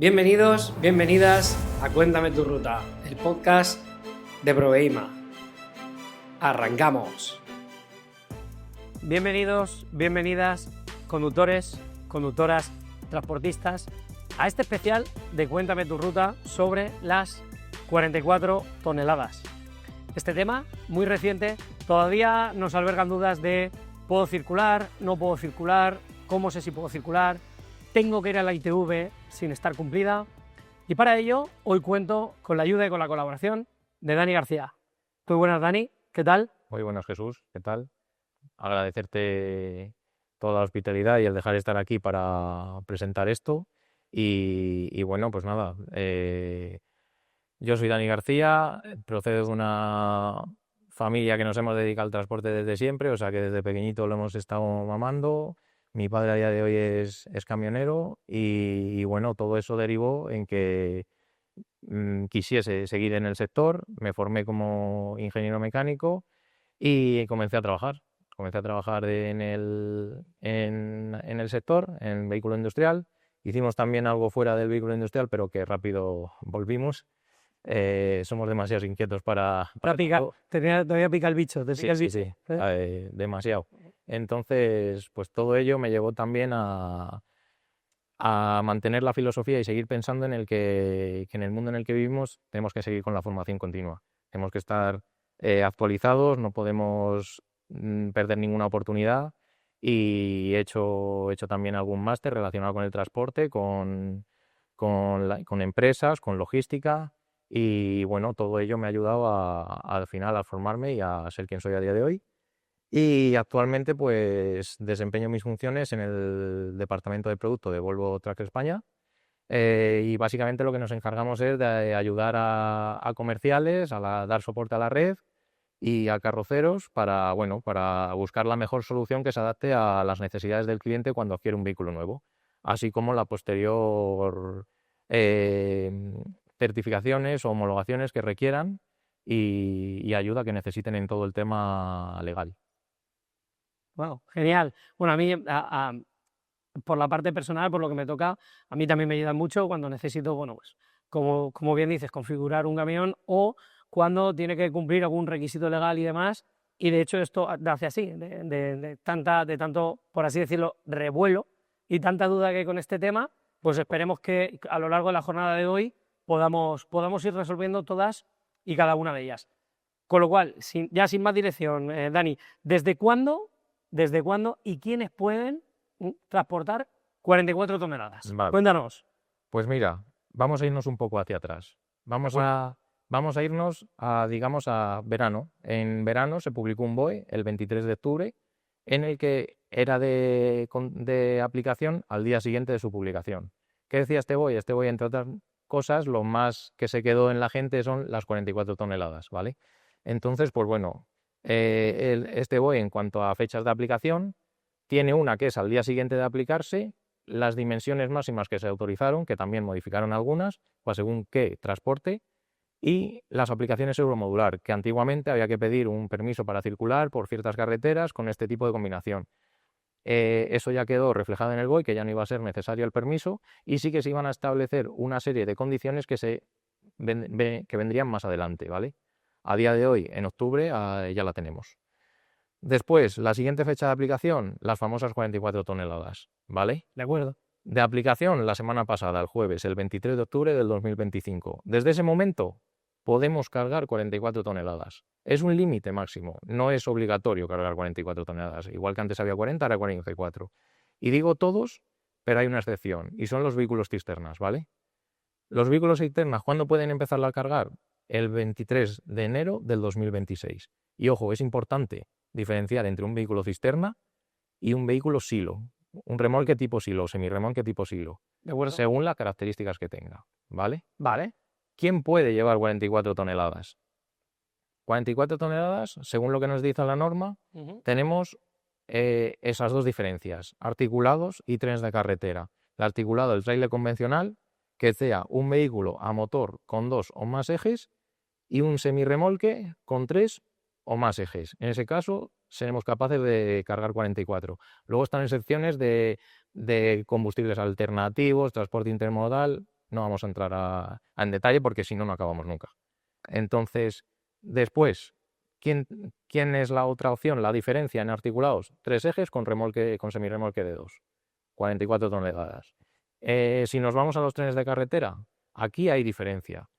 Bienvenidos, bienvenidas a Cuéntame tu ruta, el podcast de Proveima. Arrancamos. Bienvenidos, bienvenidas, conductores, conductoras, transportistas, a este especial de Cuéntame tu ruta sobre las 44 toneladas. Este tema, muy reciente, todavía nos albergan dudas de ¿puedo circular? ¿No puedo circular? ¿Cómo sé si puedo circular? ¿Tengo que ir a la ITV sin estar cumplida? Y para ello, hoy cuento con la ayuda y con la colaboración de Dani García. Muy buenas, Dani, ¿qué tal? Muy buenas, Jesús, ¿qué tal? Agradecerte toda la hospitalidad y el dejar de estar aquí para presentar esto. Y bueno, pues nada, yo soy Dani García, procedo de una familia que nos hemos dedicado al transporte desde siempre, o sea que desde pequeñito lo hemos estado mamando. Mi padre a día de hoy es camionero y bueno, todo eso derivó en que quisiese seguir en el sector. Me formé como ingeniero mecánico y comencé a trabajar. Comencé a trabajar en el sector, en vehículo industrial. Hicimos también algo fuera del vehículo industrial, pero que rápido volvimos. Somos demasiados inquietos para Picar, todo. todavía pica el bicho, te Sí, pica el sí, bicho. sí, demasiado. Entonces, pues todo ello me llevó también a mantener la filosofía y seguir pensando en el que en el mundo en el que vivimos tenemos que seguir con la formación continua. Tenemos que estar actualizados, no podemos perder ninguna oportunidad y he hecho también algún máster relacionado con el transporte, con empresas, con logística y bueno, todo ello me ha ayudado al final a formarme y a ser quien soy a día de hoy. Y actualmente pues desempeño mis funciones en el departamento de producto de Volvo Trucks España y básicamente lo que nos encargamos es de ayudar a comerciales, dar soporte a la red y a carroceros para, bueno, para buscar la mejor solución que se adapte a las necesidades del cliente cuando adquiere un vehículo nuevo, así como la posterior eh, certificaciones o homologaciones que requieran y ayuda que necesiten en todo el tema legal. Wow, genial. Bueno, a mí, por la parte personal, por lo que me toca, a mí también me ayuda mucho cuando necesito, bueno, pues, como bien dices, configurar un camión o cuando tiene que cumplir algún requisito legal y demás. Y de hecho esto hace así, de tanto, por así decirlo, revuelo y tanta duda que hay con este tema, pues esperemos que a lo largo de la jornada de hoy podamos ir resolviendo todas y cada una de ellas. Con lo cual, ya sin más dirección, Dani, ¿desde cuándo y quiénes pueden transportar 44 toneladas? Vale. Cuéntanos. Pues mira, vamos a irnos un poco hacia atrás. Vamos a irnos digamos, a verano. En verano se publicó un BOE el 23 de octubre en el que era de aplicación al día siguiente de su publicación. ¿Qué decía este BOE? Este BOE, entre otras cosas, lo más que se quedó en la gente son las 44 toneladas, ¿vale? Entonces, pues bueno, este BOE en cuanto a fechas de aplicación tiene una que es al día siguiente de aplicarse, las dimensiones máximas que se autorizaron, que también modificaron algunas, pues según qué transporte, y las aplicaciones euromodular, que antiguamente había que pedir un permiso para circular por ciertas carreteras con este tipo de combinación. Eso ya quedó reflejado en el BOE, que ya no iba a ser necesario el permiso, y sí que se iban a establecer una serie de condiciones que vendrían más adelante, ¿vale? A día de hoy, en octubre, ya la tenemos. Después, la siguiente fecha de aplicación, las famosas 44 toneladas, ¿vale? De acuerdo. De aplicación la semana pasada, el jueves, el 23 de octubre del 2025. Desde ese momento podemos cargar 44 toneladas. Es un límite máximo, no es obligatorio cargar 44 toneladas. Igual que antes había 40, ahora 44. Y digo todos, pero hay una excepción, y son los vehículos cisternas, ¿vale? Los vehículos cisternas, ¿cuándo pueden empezar a cargar? El 23 de enero del 2026. Y ojo, es importante diferenciar entre un vehículo cisterna y un vehículo silo, un remolque tipo silo, semirremolque tipo silo, De acuerdo. según las características que tenga, ¿vale? Vale. ¿Quién puede llevar 44 toneladas? 44 toneladas, según lo que nos dice la norma, tenemos esas dos diferencias, articulados y trenes de carretera. El articulado, el tráiler convencional, que sea un vehículo a motor con 2 o más ejes, y un semirremolque con 3 o más ejes. En ese caso, seremos capaces de cargar 44. Luego están excepciones de combustibles alternativos, transporte intermodal, No vamos a entrar en detalle porque si no, no acabamos nunca. Entonces, después, ¿quién es la otra opción? La diferencia en articulados, 3 ejes con semirremolque de 2, 44 toneladas. Si nos vamos a los trenes de carretera, aquí hay diferencia.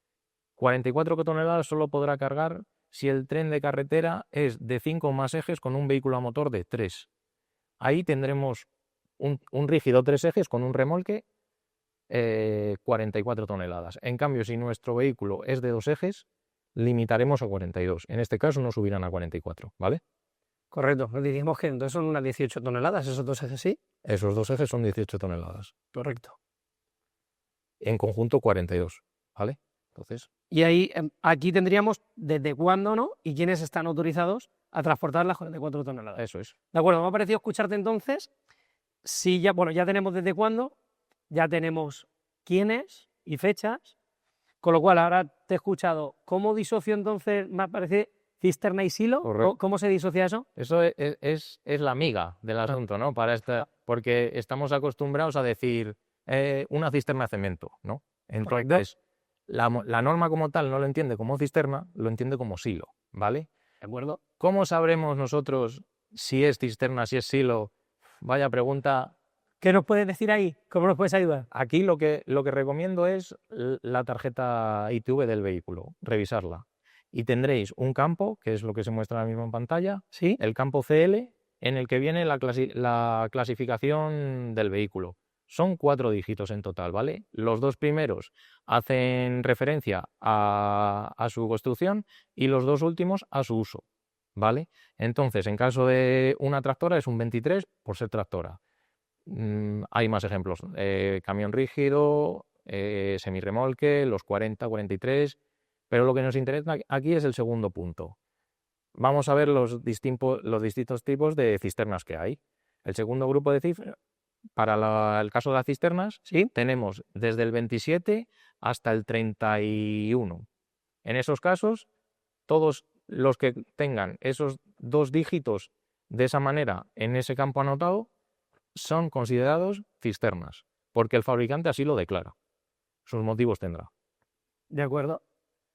44 toneladas solo podrá cargar si el tren de carretera es de 5 o más ejes con un vehículo a motor de 3. Ahí tendremos un rígido 3 ejes con un remolque 44 toneladas. En cambio, si nuestro vehículo es de 2 ejes, limitaremos a 42. En este caso no subirán a 44, ¿vale? Correcto. Dijimos que entonces son unas 18 toneladas, esos 2 ejes, ¿sí? Esos 2 ejes son 18 toneladas. Correcto. En conjunto 42, ¿vale? Entonces, Y ahí, aquí tendríamos desde cuándo, ¿no? Y quiénes están autorizados a transportar las 44 toneladas. eso es. De acuerdo, me ha parecido escucharte entonces. Si ya, bueno, ya tenemos desde cuándo, ya tenemos quiénes y fechas, con lo cual ahora te he escuchado. ¿Cómo disocio entonces, me parece, cisterna y silo? Correcto. ¿Cómo se disocia eso? Eso es la miga del asunto, ¿no? Porque estamos acostumbrados a decir una cisterna de cemento, ¿no? Entonces, la norma como tal no lo entiende como cisterna, lo entiende como silo, ¿vale? ¿De acuerdo? ¿Cómo sabremos nosotros si es cisterna, si es silo? Vaya pregunta. ¿Qué nos puedes decir ahí? ¿Cómo nos puedes ayudar? Aquí lo que recomiendo es la tarjeta ITV del vehículo, revisarla. Y tendréis un campo, que es lo que se muestra ahora mismo en pantalla, ¿Sí? el campo CL, en el que viene la clasificación del vehículo. Son 4 dígitos en total, ¿vale? Los 2 primeros hacen referencia a su construcción y los 2 últimos a su uso, ¿vale? Entonces, en caso de una tractora es un 23 por ser tractora. Hay más ejemplos, camión rígido, semirremolque, los 40, 43, pero lo que nos interesa aquí es el segundo punto. Vamos a ver los distintos tipos de cisternas que hay. El segundo grupo de cifras, para el caso de las cisternas, ¿Sí? tenemos desde el 27 hasta el 31. En esos casos, todos los que tengan esos 2 dígitos de esa manera en ese campo anotado son considerados cisternas, porque el fabricante así lo declara. Sus motivos tendrá. De acuerdo.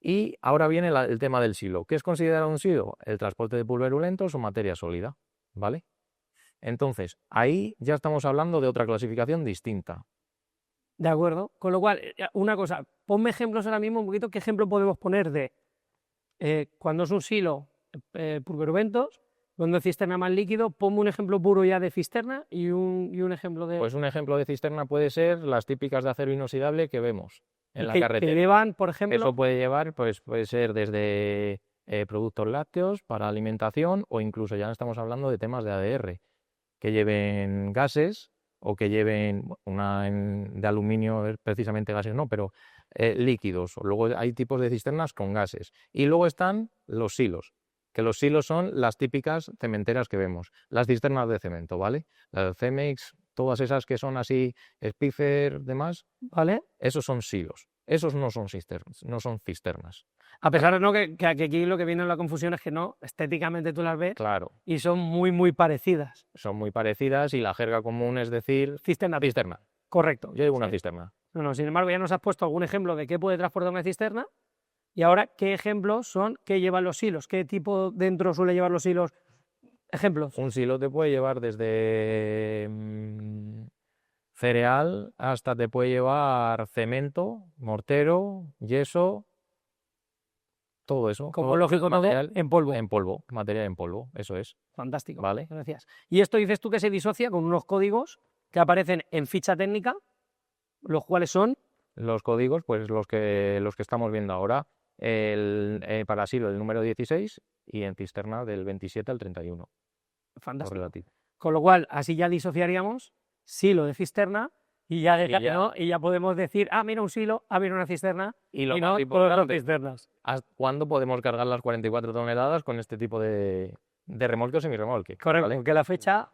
Y ahora viene el tema del silo. ¿Qué es considerado un silo? El transporte de pulverulentos o materia sólida, ¿vale? Entonces, ahí ya estamos hablando de otra clasificación distinta. De acuerdo. Con lo cual, una cosa, ponme ejemplos ahora mismo un poquito. ¿Qué ejemplo podemos poner de cuando es un silo, pulverulentos? Cuando es cisterna más líquido, ponme un ejemplo puro ya de cisterna y un ejemplo de... Pues un ejemplo de cisterna puede ser las típicas de acero inoxidable que vemos en la carretera. Que llevan, por ejemplo... Eso puede llevar, pues puede ser desde productos lácteos para alimentación o incluso ya no estamos hablando de temas de ADR, que lleven gases o que lleven de aluminio, precisamente gases no, pero líquidos. Luego hay tipos de cisternas con gases. Y luego están los silos, que los silos son las típicas cementeras que vemos, las cisternas de cemento, ¿vale? Las Cemex, todas esas que son así, Spicer, demás, ¿Vale? esos son silos. Esos no son cisternas. A pesar de no, que aquí lo que viene en la confusión es que no, estéticamente tú las ves Claro, y son muy, muy parecidas. son muy parecidas y la jerga común es decir Cisterna. cisterna. Correcto. Yo digo una Sí. cisterna. No, sin embargo, ya nos has puesto algún ejemplo de qué puede transportar una cisterna y ahora qué ejemplos son que llevan los silos, qué tipo dentro suele llevar los silos. Ejemplos. Un silo te puede llevar desde cereal hasta te puede llevar cemento, mortero, yeso, todo eso. Como todo lógico, todo material en polvo. en polvo, material en polvo, eso es. Fantástico. Vale. Gracias. Y esto dices tú que se disocia con unos códigos que aparecen en ficha técnica, los cuales son... Los códigos, pues los que estamos viendo ahora, para silo el número 16 y en cisterna del 27 al 31. Fantástico. Relativo. Con lo cual, así ya disociaríamos silo de cisterna y ya, ya. y ya podemos decir, ah, mira un silo, ah, mira una cisterna, Y lo y más no todas importante, las cisternas. ¿hasta cuándo podemos cargar las 44 toneladas con este tipo de remolque o semirremolque? Correcto, ¿vale? porque la fecha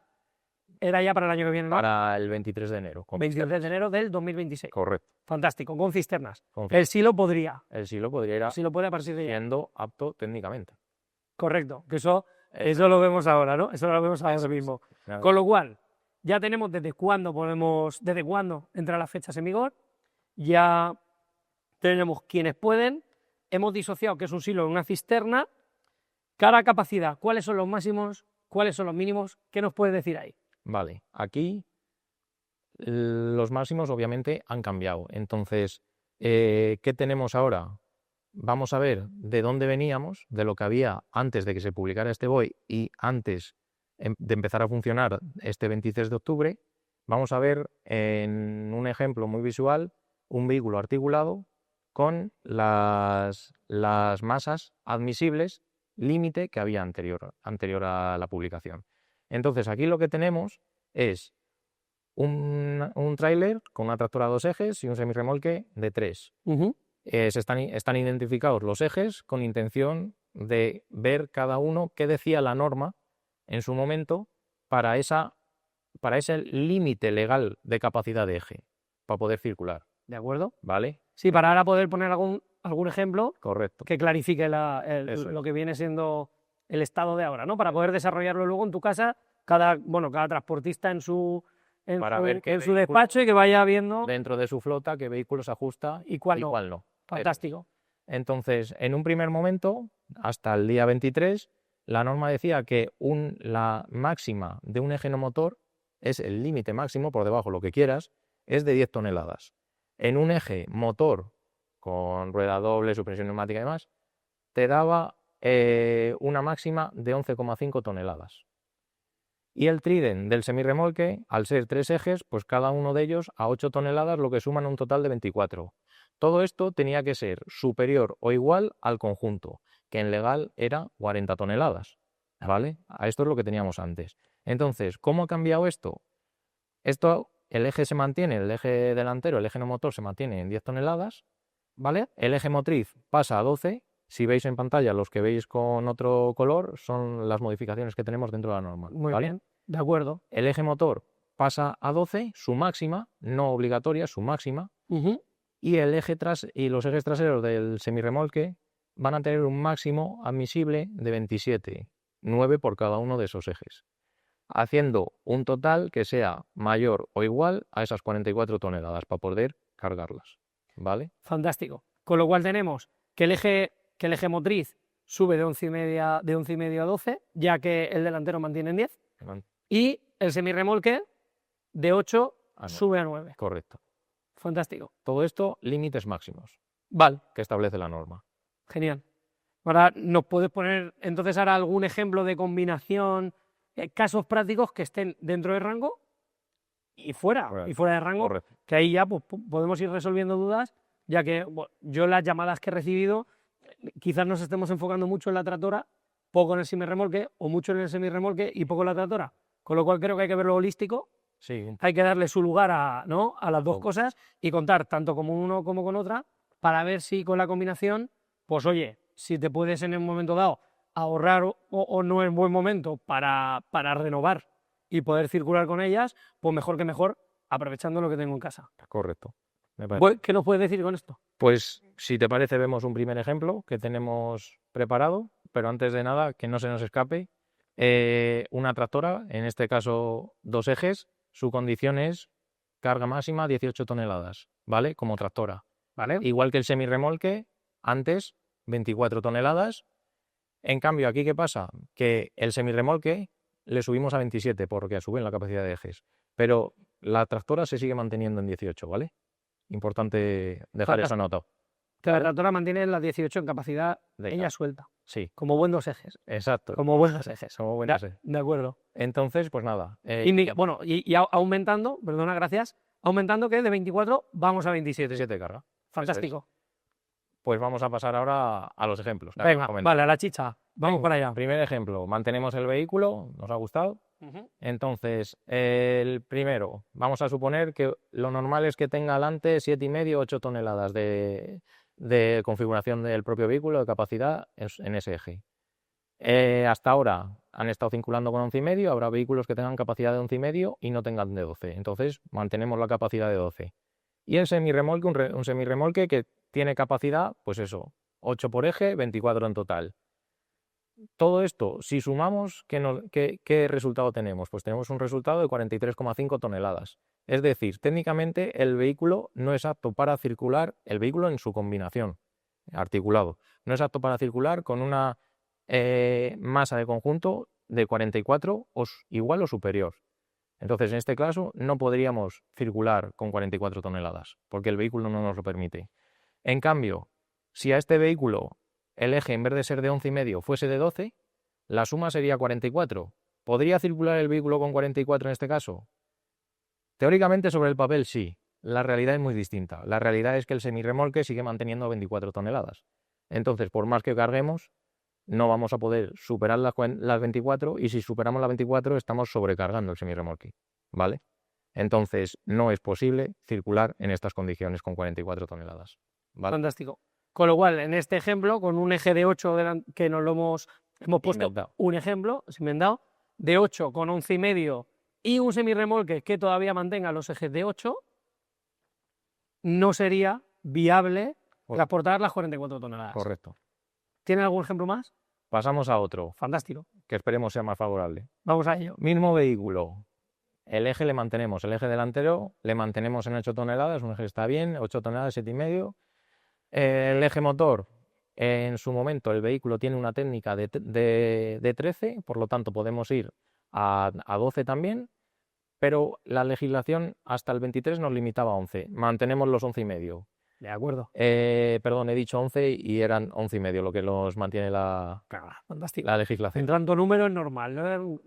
era ya para el año que viene, ¿no? Para el 23 de enero. 23 de enero del 2026. Correcto. Fantástico, con cisternas. Con El silo podría, El silo podría ir el silo puede a partir de ya. siendo apto técnicamente. Correcto, que eso lo vemos ahora, ¿no? Eso lo vemos ahora mismo. Claro. Con lo cual, ya tenemos desde cuándo entra las fechas en vigor, ya tenemos quienes pueden, hemos disociado que es un silo en una cisterna. Cara a capacidad, ¿cuáles son los máximos? ¿Cuáles son los mínimos? ¿Qué nos puedes decir ahí? Vale, aquí los máximos obviamente han cambiado. Entonces, ¿qué tenemos ahora? Vamos a ver de dónde veníamos, de lo que había antes de que se publicara este BOE y antes de empezar a funcionar este 23 de octubre. Vamos a ver en un ejemplo muy visual un vehículo articulado con las masas admisibles límite que había anterior a la publicación. Entonces aquí lo que tenemos es un tráiler con una tractora a 2 ejes y un semirremolque de 3. Están identificados los ejes con intención de ver cada uno qué decía la norma en su momento para ese límite legal de capacidad de eje, para poder circular. ¿De acuerdo? ¿Vale? Sí, para ahora poder poner algún ejemplo Correcto. que clarifique lo que viene siendo el estado de ahora, ¿no? Para poder desarrollarlo luego en tu casa, cada transportista en su despacho y que vaya viendo dentro de su flota qué vehículo se ajusta y cuál no. Fantástico. Entonces, en un primer momento, hasta el día 23, la norma decía que la máxima de un eje no motor es el límite máximo, por debajo lo que quieras, es de 10 toneladas. En un eje motor con rueda doble, suspensión neumática y demás, te daba una máxima de 11,5 toneladas. Y el trident del semirremolque, al ser 3 ejes, pues cada uno de ellos a 8 toneladas, lo que suman un total de 24. Todo esto tenía que ser superior o igual al conjunto, que en legal era 40 toneladas, ¿vale? A esto es lo que teníamos antes. Entonces, ¿cómo ha cambiado esto? El eje se mantiene, el eje delantero, el eje no motor se mantiene en 10 toneladas, ¿vale? El eje motriz pasa a 12. Si veis en pantalla, los que veis con otro color son las modificaciones que tenemos dentro de la norma. Muy ¿vale? bien, de acuerdo. El eje motor pasa a 12, su máxima, no obligatoria, su máxima. Y los ejes traseros del semirremolque van a tener un máximo admisible de 27, 9 por cada uno de esos ejes, haciendo un total que sea mayor o igual a esas 44 toneladas para poder cargarlas, ¿vale? Fantástico. Con lo cual tenemos que el eje motriz sube de 11,5 a 12, ya que el delantero mantiene en 10, y el semirremolque de 8 sube a 9. Correcto. Fantástico. Todo esto, límites máximos. Vale. Que establece la norma. Genial. Ahora, ¿nos puedes poner entonces ahora algún ejemplo de combinación, casos prácticos que estén dentro de rango y fuera de rango? Correcto. Que ahí ya pues, podemos ir resolviendo dudas, ya que yo las llamadas que he recibido, quizás nos estemos enfocando mucho en la tractora, poco en el semirremolque, o mucho en el semirremolque y poco en la tractora. Con lo cual creo que hay que verlo holístico. Sí. Hay que darle su lugar a las dos cosas y contar tanto con uno como con otra para ver si con la combinación, pues oye, si te puedes en un momento dado ahorrar o no es buen momento para renovar y poder circular con ellas, pues mejor que mejor, aprovechando lo que tengo en casa. Correcto. ¿Qué nos puedes decir con esto? Pues si te parece vemos un primer ejemplo que tenemos preparado, pero antes de nada, que no se nos escape, una tractora, en este caso 2 ejes, su condición es carga máxima 18 toneladas, ¿vale? Como tractora, ¿vale? Igual que el semirremolque, antes 24 toneladas. En cambio, aquí, ¿qué pasa? Que el semirremolque le subimos a 27 porque suben la capacidad de ejes, pero la tractora se sigue manteniendo en 18, ¿vale? Importante dejar eso anotado. La tractora mantiene las 18 en capacidad ella suelta. Sí. Como buenos ejes. Exacto. Como buenos ejes. De acuerdo. Entonces, pues nada. Y aumentando, perdona, gracias, aumentando que de 24 vamos a 27. 7 carga. Fantástico. Pues vamos a pasar ahora a los ejemplos. Venga, vale, a la chicha. Vamos para allá. Primer ejemplo, mantenemos el vehículo, nos ha gustado. Entonces, el primero, vamos a suponer que lo normal es que tenga delante 7,5, 8 toneladas de configuración del propio vehículo, de capacidad en ese eje. Hasta ahora han estado circulando con 11,5, habrá vehículos que tengan capacidad de 11,5 y no tengan de 12. Entonces, mantenemos la capacidad de 12. Y el semirremolque, un semirremolque que tiene capacidad, pues eso, 8 por eje, 24 en total. Todo esto, si sumamos, ¿qué resultado tenemos? Pues tenemos un resultado de 43,5 toneladas. Es decir, técnicamente el vehículo no es apto para circular, el vehículo en su combinación, articulado, no es apto para circular con una masa de conjunto de 44 igual o superior. Entonces, en este caso, no podríamos circular con 44 toneladas, porque el vehículo no nos lo permite. En cambio, si a este vehículo el eje, en vez de ser de 11,5, fuese de 12, la suma sería 44. ¿Podría circular el vehículo con 44 en este caso? Teóricamente, sobre el papel, sí. La realidad es muy distinta. La realidad es que el semirremolque sigue manteniendo 24 toneladas. Entonces, por más que carguemos, no vamos a poder superar las 24, y si superamos las 24 estamos sobrecargando el semirremolque, ¿vale? Entonces no es posible circular en estas condiciones con 44 toneladas, ¿vale? Fantástico. Con lo cual, en este ejemplo, con un eje de 8 que nos lo hemos puesto Inventado. un ejemplo, inventado, de 8 con 11,5 y un semirremolque que todavía mantenga los ejes de 8, no sería viable transportar las 44 toneladas. Correcto. ¿Tiene algún ejemplo más? Pasamos a otro, Fantástico. que esperemos sea más favorable. Vamos a ello. Mismo vehículo. El eje le mantenemos, el eje delantero le mantenemos en 8 toneladas, un eje está bien, 8 toneladas, 7,5. El eje motor, en su momento el vehículo tiene una técnica de 13, por lo tanto podemos ir a 12 también, pero la legislación hasta el 23 nos limitaba a 11, mantenemos los 11,5. De acuerdo. Perdón, he dicho 11 y eran 11,5 lo que nos mantiene Fantástico. la legislación. En tanto número es normal, ¿no?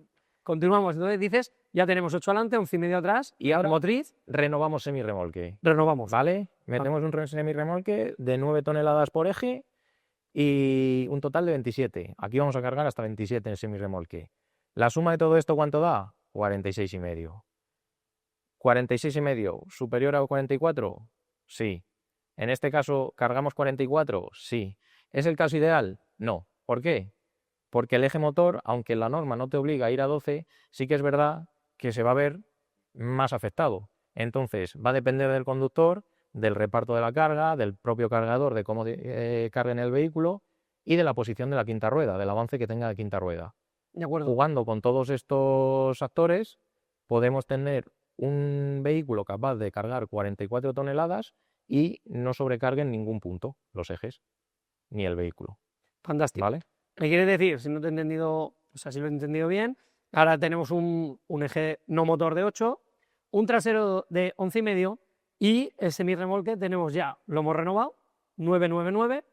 Continuamos. Entonces dices, ya tenemos 8 adelante, 11,5 atrás, Y ahora motriz, renovamos semirremolque, renovamos. ¿vale? Metemos un semirremolque de 9 toneladas por eje y un total de 27. Aquí vamos a cargar hasta 27 en el semirremolque. La suma de todo esto, ¿cuánto da? 46,5. 46,5, ¿superior a 44? Sí. En este caso, ¿cargamos 44? Sí. ¿Es el caso ideal? No. ¿Por qué? Porque el eje motor, aunque la norma no te obliga a ir a 12, sí que es verdad que se va a ver más afectado. Entonces, va a depender del conductor, del reparto de la carga, del propio cargador, de cómo carguen el vehículo y de la posición de la quinta rueda, del avance que tenga de quinta rueda. De acuerdo. Jugando con todos estos actores, podemos tener un vehículo capaz de cargar 44 toneladas y no sobrecargue en ningún punto los ejes ni el vehículo. Fantástico. ¿Vale? ¿Me quieres decir, si no te he entendido, o sea, si lo he entendido bien, ahora tenemos un eje no motor de 8, un trasero de 11,5 y el semirremolque tenemos ya, lo hemos renovado, 999,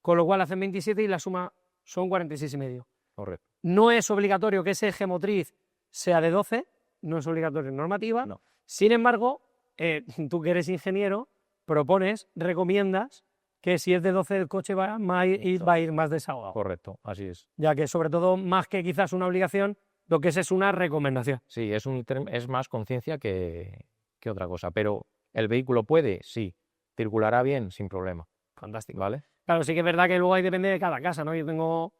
con lo cual hacen 27 y la suma son 46,5. Correcto. No es obligatorio que ese eje motriz sea de 12, no es obligatorio en normativa. No. Sin embargo, tú que eres ingeniero, recomiendas que si es de 12 el coche va a ir más desahogado. Correcto, así es. Ya que sobre todo, más que quizás una obligación, lo que es una recomendación. Sí, es más conciencia que otra cosa, pero ¿el vehículo puede? Sí. ¿Circulará bien? Sin problema. Fantástico. ¿Vale? Claro, sí que es verdad que luego ahí depende de cada casa, ¿no? Yo tengo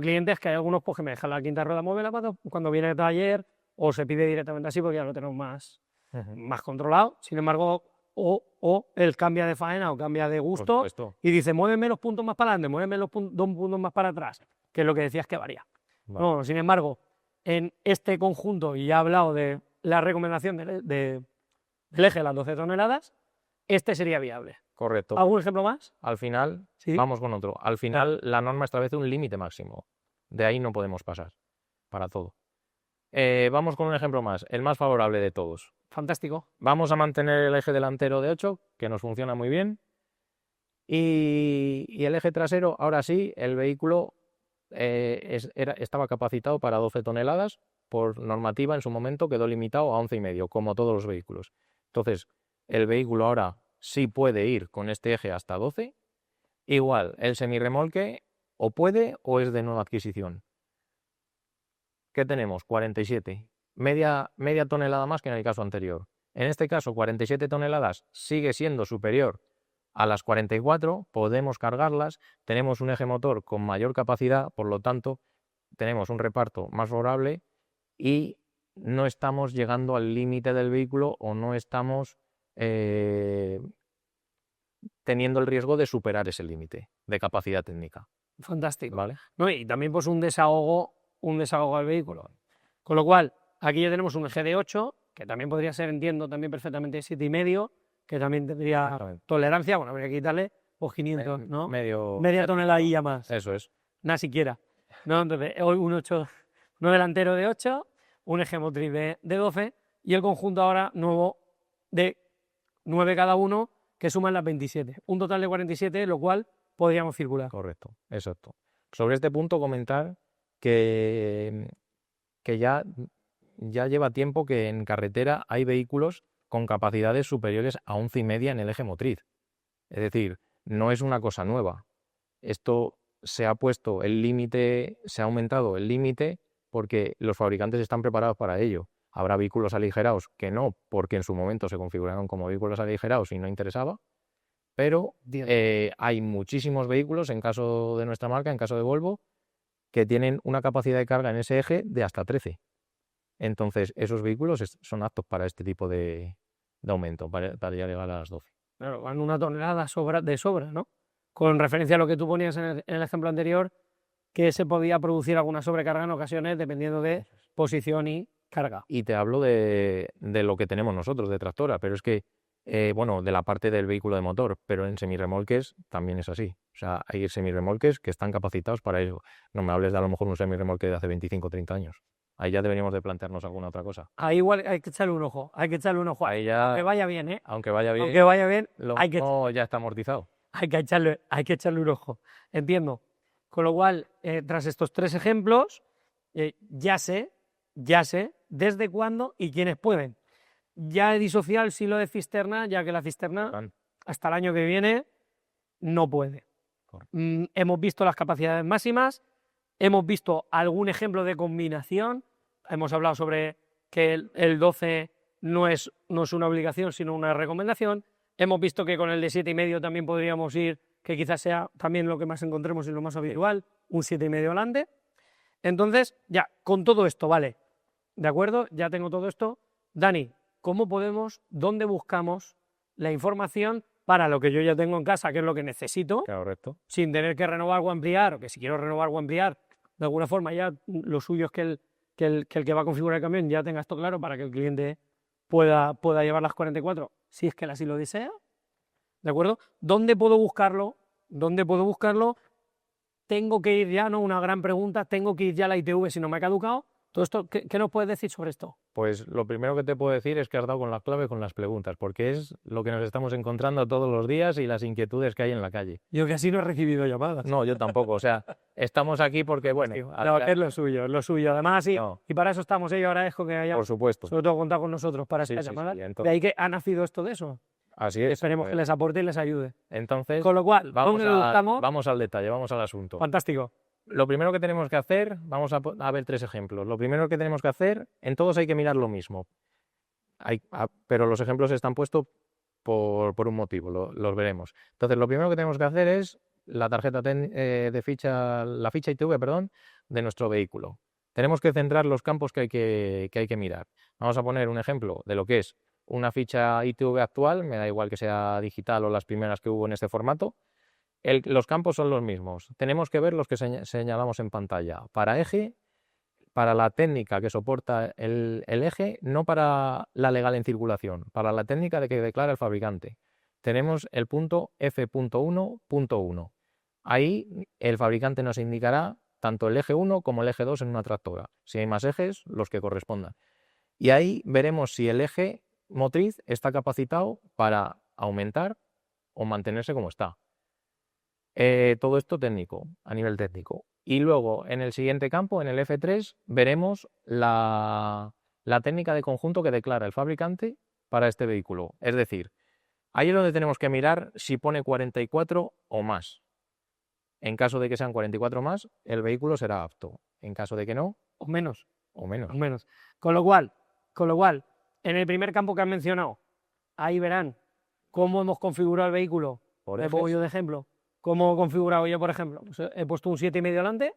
clientes que hay algunos pues, que me dejan la quinta rueda móvil cuando viene el taller o se pide directamente así porque ya lo tenemos más controlado. Sin embargo, o él cambia de faena o cambia de gusto y dice, muéveme los puntos más para adelante, muéveme los 2 puntos más para atrás, que es lo que decías que varía. Vale. No, sin embargo, en este conjunto, y ya he hablado de la recomendación del eje de las 12 toneladas, este sería viable. Correcto. ¿Algún ejemplo más? Al final, ¿Sí? vamos con otro. Al final, la norma establece un límite máximo. De ahí no podemos pasar para todo. Vamos con un ejemplo más, el más favorable de todos. Fantástico. Vamos a mantener el eje delantero de 8, que nos funciona muy bien. Y el eje trasero, ahora sí, el vehículo estaba capacitado para 12 toneladas. Por normativa, en su momento quedó limitado a 11,5, como todos los vehículos. Entonces, el vehículo ahora sí puede ir con este eje hasta 12. Igual, el semirremolque o puede o es de nueva adquisición. ¿Qué tenemos? 47. Media tonelada más que en el caso anterior. En este caso, 47 toneladas sigue siendo superior a las 44, podemos cargarlas, tenemos un eje motor con mayor capacidad, por lo tanto, tenemos un reparto más favorable y no estamos llegando al límite del vehículo o no estamos teniendo el riesgo de superar ese límite de capacidad técnica. Fantástico. ¿Vale? No, y también pues un desahogo al vehículo. Con lo cual, aquí ya tenemos un eje de 8 que también podría ser, entiendo, también perfectamente 7,5, que también tendría Exactamente. tolerancia, bueno, habría que quitarle pues 500, ¿no? Media tonelada más. Eso es. Nada siquiera. ¿No? Entonces, hoy uno delantero de 8, un eje motriz de 12 y el conjunto ahora nuevo de 9 cada uno, que suman las 27. Un total de 47, lo cual podríamos circular. Correcto, exacto. Sobre este punto comentar que ya lleva tiempo que en carretera hay vehículos con capacidades superiores a 11,5 en el eje motriz. Es decir, no es una cosa nueva. Esto se ha puesto el límite, se ha aumentado el límite porque los fabricantes están preparados para ello. Habrá vehículos aligerados que no, porque en su momento se configuraron como vehículos aligerados y no interesaba, pero hay muchísimos vehículos, en caso de nuestra marca, en caso de Volvo, que tienen una capacidad de carga en ese eje de hasta 13. Entonces, esos vehículos son aptos para este tipo de aumento, para llegar a las 12. Claro, van una tonelada de sobra, ¿no? Con referencia a lo que tú ponías en el ejemplo anterior, que se podía producir alguna sobrecarga en ocasiones dependiendo de posición y carga. Y te hablo de lo que tenemos nosotros, de tractora, pero es que, bueno, de la parte del vehículo de motor, pero en semirremolques también es así. O sea, hay semirremolques que están capacitados para ello. No me hables de a lo mejor un semirremolque de hace 25 o 30 años. Ahí ya deberíamos de plantearnos alguna otra cosa. Ahí igual hay que echarle un ojo, Ahí ya, aunque vaya bien, ¿eh? Aunque vaya bien, ya está amortizado. Hay que echarle un ojo. Entiendo. Con lo cual, tras estos 3 ejemplos, ya sé desde cuándo y quiénes pueden. Ya he disociado el silo de cisterna, ya que la cisterna hasta el año que viene no puede. Hemos visto las capacidades máximas, hemos visto algún ejemplo de combinación, hemos hablado sobre que el 12 no es una obligación, sino una recomendación. Hemos visto que con el de 7,5 también podríamos ir, que quizás sea también lo que más encontremos y lo más habitual, un 7,5 delante. Entonces, ya, con todo esto, vale, ¿de acuerdo? Ya tengo todo esto. Dani, dónde buscamos la información para lo que yo ya tengo en casa, que es lo que necesito, correcto, sin tener que renovar o ampliar, o que si quiero renovar o ampliar, de alguna forma ya lo suyo es que el que va a configurar el camión ya tenga esto claro para que el cliente pueda llevar las 44, si es que él así lo desea, ¿de acuerdo? ¿Dónde puedo buscarlo? Tengo que ir ya, ¿no? Una gran pregunta, tengo que ir ya a la ITV si no me ha caducado. Todo esto, ¿qué nos puedes decir sobre esto? Pues lo primero que te puedo decir es que has dado con la clave con las preguntas, porque es lo que nos estamos encontrando todos los días y las inquietudes que hay en la calle. Yo que así no he recibido llamadas. No, yo tampoco, o sea, estamos aquí porque, bueno... Sí, no, es lo suyo. Además, sí, no. Y para eso estamos, yo agradezco que haya, por supuesto, sobre todo, contado con nosotros para esta llamada. De ahí que ha nacido esto de eso. Así es. Esperemos que les aporte y les ayude. Entonces, con lo cual, vamos al detalle, vamos al asunto. Fantástico. Lo primero que tenemos que hacer, vamos a ver 3 ejemplos. Lo primero que tenemos que hacer, en todos hay que mirar lo mismo. Pero los ejemplos están puestos por un motivo, los veremos. Entonces, lo primero que tenemos que hacer es la tarjeta la ficha ITV, perdón, de nuestro vehículo. Tenemos que centrar los campos que hay que mirar. Vamos a poner un ejemplo de lo que es una ficha ITV actual, me da igual que sea digital o las primeras que hubo en este formato. Los campos son los mismos. Tenemos que ver los que señalamos en pantalla. Para eje, para la técnica que soporta el eje, no para la legal en circulación, para la técnica de que declara el fabricante. Tenemos el punto F.1.1. Ahí el fabricante nos indicará tanto el eje 1 como el eje 2 en una tractora. Si hay más ejes, los que correspondan. Y ahí veremos si el eje motriz está capacitado para aumentar o mantenerse como está. Todo esto técnico, a nivel técnico. Y luego, en el siguiente campo, en el F3, veremos la técnica de conjunto que declara el fabricante para este vehículo. Es decir, ahí es donde tenemos que mirar si pone 44 o más. En caso de que sean 44 más, el vehículo será apto. En caso de que no, o menos. Con lo cual, en el primer campo que han mencionado, ahí verán cómo hemos configurado el vehículo. Le pongo yo de ejemplo. ¿Cómo he configurado yo, por ejemplo? Pues he puesto un 7,5 delante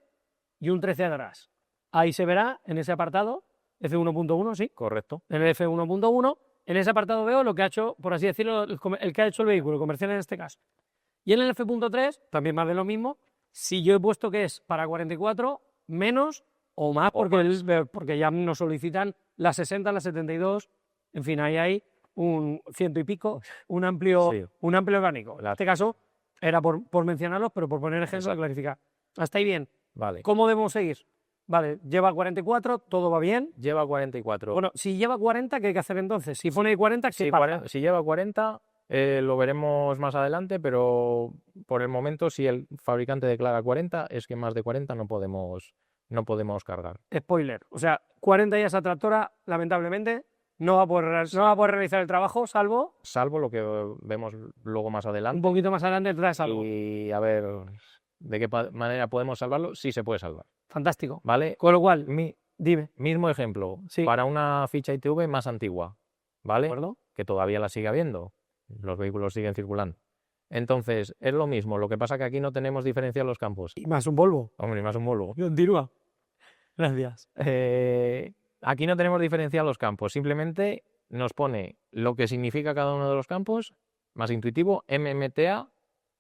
y un 13 atrás. Ahí se verá en ese apartado, F1.1, ¿sí? Correcto. En el F1.1, en ese apartado veo lo que ha hecho, por así decirlo, el que ha hecho el vehículo, comercial en este caso. Y en el F.3, también más de lo mismo, si yo he puesto que es para 44, menos o más, porque ya nos solicitan las 60, las 72 En fin, ahí hay un 100 y pico, un amplio abanico. En este caso era por mencionarlos, pero por poner ejemplos a clarificar. ¿Hasta ahí bien? Vale. ¿Cómo debemos seguir? Vale, lleva 44, todo va bien. Lleva 44. Bueno, si lleva 40, ¿qué hay que hacer entonces? Si pone 40, ¿qué pasa? Si lleva 40, lo veremos más adelante, pero por el momento, si el fabricante declara 40, es que más de 40 no podemos cargar. Spoiler, o sea, 40 ya esa tractora, lamentablemente, no va a poder realizar el trabajo, salvo lo que vemos luego más adelante. un poquito más adelante trae salvo. Y a ver, ¿de qué manera podemos salvarlo? Sí se puede salvar. Fantástico. ¿Vale? Con lo cual, dime. Mismo ejemplo, Sí. para una ficha ITV más antigua, ¿vale? ¿De acuerdo? Que todavía la sigue habiendo, los vehículos siguen circulando. Entonces, es lo mismo, lo que pasa que aquí no tenemos diferencia en los campos. Y más un Volvo. Hombre, y más un Volvo. Continúa. Gracias. Aquí no tenemos diferencia en los campos, simplemente nos pone lo que significa cada uno de los campos, más intuitivo, MMTA,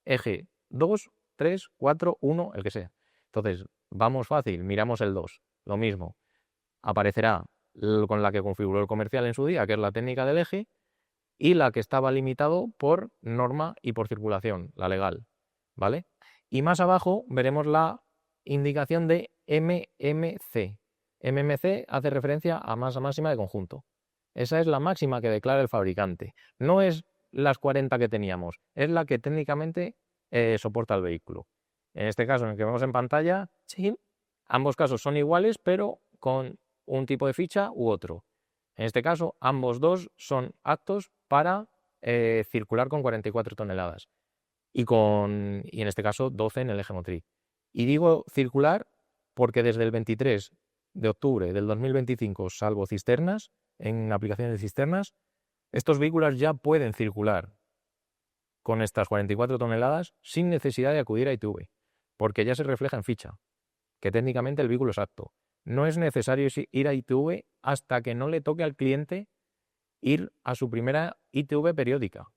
eje 2, 3, 4, 1, el que sea. Entonces, vamos fácil, miramos el 2, lo mismo. Aparecerá con la que configuró el comercial en su día, que es la técnica del eje, y la que estaba limitado por norma y por circulación, la legal, ¿vale? Y más abajo veremos la indicación de MMC. MMC hace referencia a masa máxima de conjunto. Esa es la máxima que declara el fabricante. No es las 40 que teníamos, es la que técnicamente soporta el vehículo. En este caso, en el que vemos en pantalla, sí, ambos casos son iguales, pero con un tipo de ficha u otro. En este caso, ambos dos son aptos para circular con 44 toneladas y en este caso 12 en el eje motriz. Y digo circular porque desde el 23 de octubre del 2025, salvo cisternas, en aplicaciones de cisternas, estos vehículos ya pueden circular con estas 44 toneladas sin necesidad de acudir a ITV, porque ya se refleja en ficha, que técnicamente el vehículo es apto. No es necesario ir a ITV hasta que no le toque al cliente ir a su primera ITV periódica.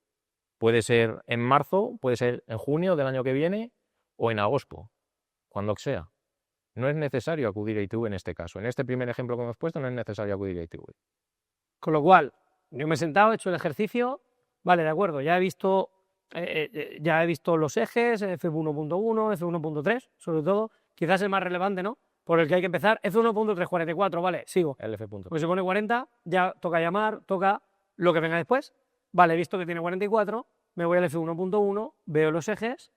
Puede ser en marzo, puede ser en junio del año que viene o en agosto, cuando sea. No es necesario acudir a ITV en este caso. En este primer ejemplo que hemos puesto no es necesario acudir a ITV. Con lo cual, yo me he sentado, he hecho el ejercicio, vale, de acuerdo, ya he visto los ejes, F1.1, F1.3, sobre todo, quizás el más relevante, ¿no? Por el que hay que empezar, F1.344, vale, sigo. El F. Pues se pone 40, ya toca llamar, toca lo que venga después. Vale, he visto que tiene 44, me voy al F1.1, veo los ejes,